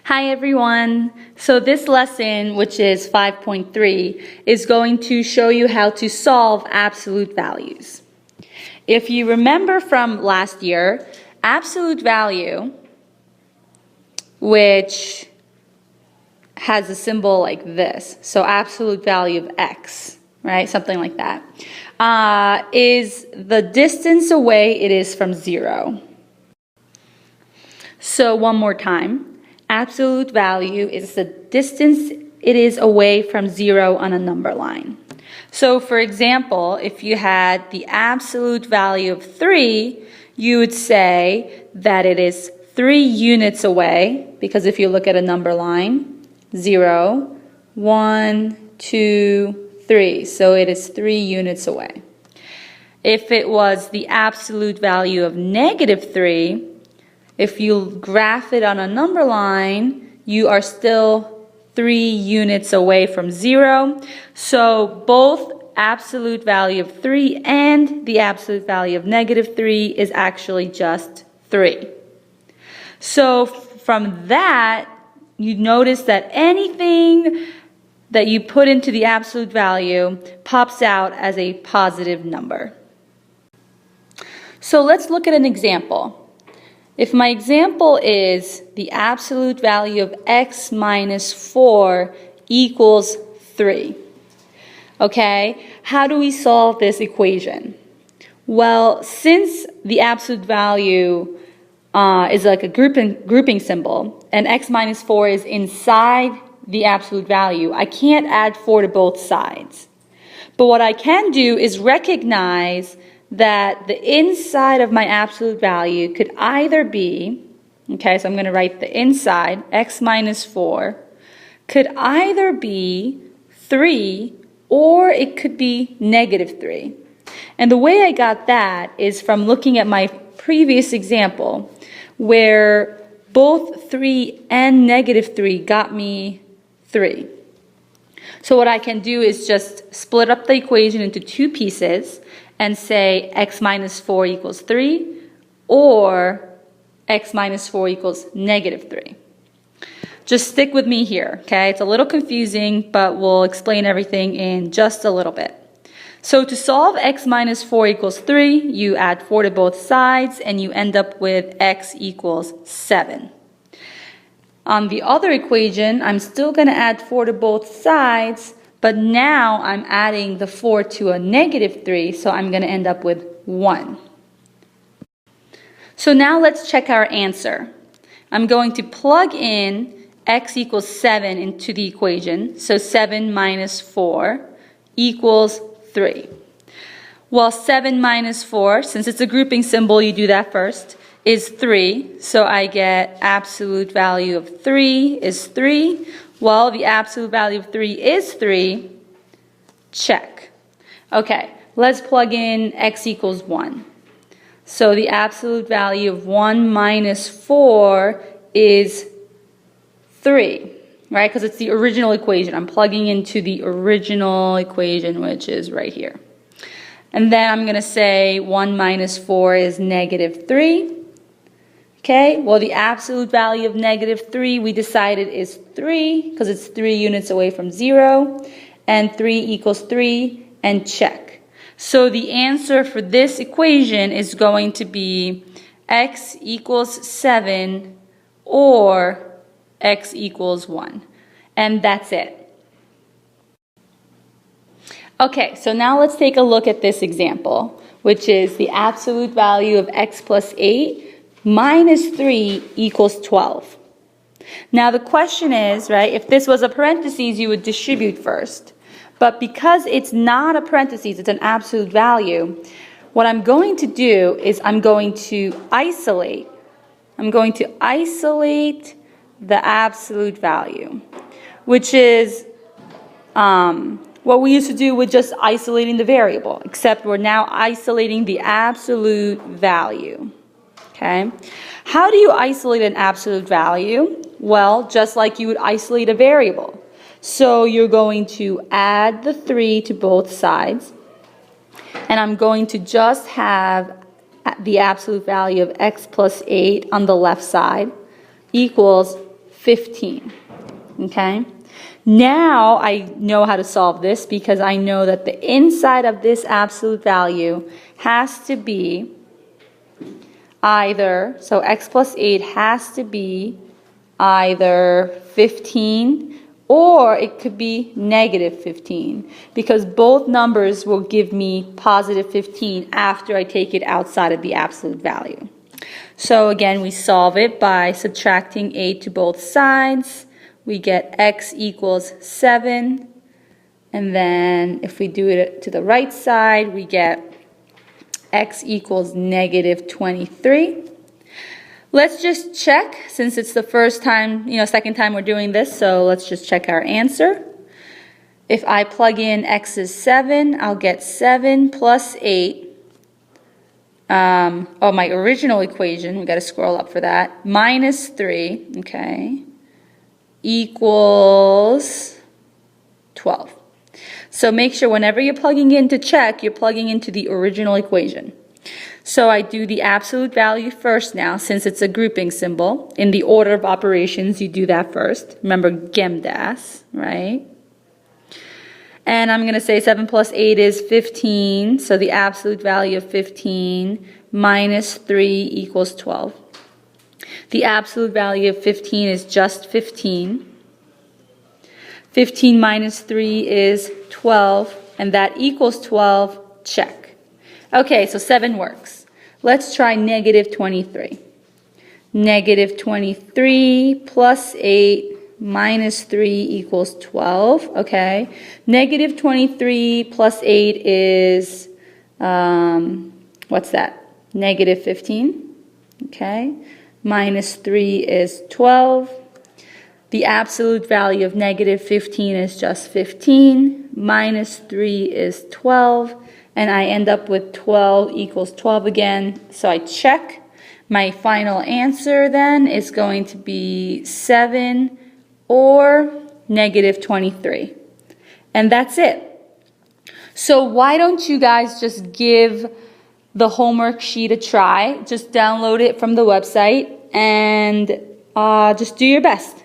Hi everyone! So this lesson, which is 5.3, is going to show you how to solve absolute values. If you remember from last year, absolute value, which has a symbol like this, so absolute value of x, right, something like that, is the distance away it is from 0. So one more time. Absolute value is the distance it is away from 0 on a number line. So for example, if you had the absolute value of 3, you would say that it is 3 units away, because if you look at a number line, 0, 1, 2, 3, so it is 3 units away. If it was the absolute value of negative 3, if you graph it on a number line, you are still 3 units away from 0. So both absolute value of 3 and the absolute value of negative 3 is actually just 3. So from that, you notice that anything that you put into the absolute value pops out as a positive number. So let's look at an example. If my example is the absolute value of x minus 4 equals 3, okay, how do we solve this equation? Well, since the absolute value is like a grouping symbol, and x minus 4 is inside the absolute value, I can't add 4 to both sides. But what I can do is recognize that the inside of my absolute value could either be, okay, so I'm going to write the inside, x minus 4, could either be 3 or it could be negative 3. And the way I got that is from looking at my previous example, where both 3 and negative 3 got me 3. So what I can do is just split up the equation into 2 pieces and say x minus 4 equals 3 or x minus 4 equals negative 3. Just stick with me here, okay? It's a little confusing, but we'll explain everything in just a little bit. So to solve x minus 4 equals 3, you add 4 to both sides and you end up with x equals 7. On the other equation, I'm still going to add 4 to both sides, but now I'm adding the 4 to a negative 3, so I'm going to end up with 1. So now let's check our answer. I'm going to plug in x equals 7 into the equation, so 7 minus 4 equals 3. Well, 7 minus 4, since it's a grouping symbol, you do that first, is 3. So I get absolute value of 3 is 3. Well, the absolute value of 3 is 3. Check. Okay, let's plug in x equals 1. So the absolute value of 1 minus 4 is 3, right? Because it's the original equation. I'm plugging into the original equation, which is right here. And then I'm going to say 1 minus 4 is negative 3. Okay, well, the absolute value of negative 3 we decided is 3 because it's 3 units away from 0. And 3 equals 3, and check. So the answer for this equation is going to be x equals 7 or x equals 1. And that's it. Okay, so now let's take a look at this example, which is the absolute value of x plus 8 minus 3 equals 12. Now the question is, right, if this was a parentheses, you would distribute first. But because it's not a parentheses, it's an absolute value, what I'm going to do is I'm going to isolate the absolute value, which is what we used to do with just isolating the variable, except we're now isolating the absolute value. Okay? How do you isolate an absolute value? Well, just like you would isolate a variable. So you're going to add the 3 to both sides, and I'm going to just have the absolute value of x plus 8 on the left side equals 15. Okay? Now I know how to solve this because I know that the inside of this absolute value has to be either, so x plus 8 has to be either 15 or it could be negative 15 because both numbers will give me positive 15 after I take it outside of the absolute value. So again, we solve it by subtracting 8 to both sides. We get x equals 7. And then if we do it to the right side, we get x equals negative 23. Let's just check, since it's the first time, second time we're doing this, so let's just check our answer. If I plug in x is 7, I'll get 7 plus 8. My original equation, we got to scroll up for that, minus 3, okay, equals 12. So make sure whenever you're plugging in to check, you're plugging into the original equation. So I do the absolute value first now, since it's a grouping symbol. In the order of operations, you do that first. Remember GEMDAS, right? And I'm going to say 7 plus 8 is 15. So the absolute value of 15 minus 3 equals 12. The absolute value of 15 is just 15. 15 minus 3 is 12. And that equals 12. Check. Okay, so 7 works. Let's try negative 23. Negative 23 plus 8 minus 3 equals 12. Okay. Negative 23 plus 8 is, what's that? Negative 15. Okay. Minus 3 is 12. The absolute value of negative 15 is just 15. Minus 3 is 12. And I end up with 12 equals 12 again. So I check. My final answer then is going to be 7 or negative 23. And that's it. So why don't you guys just give the homework sheet a try? Just download it from the website and just do your best.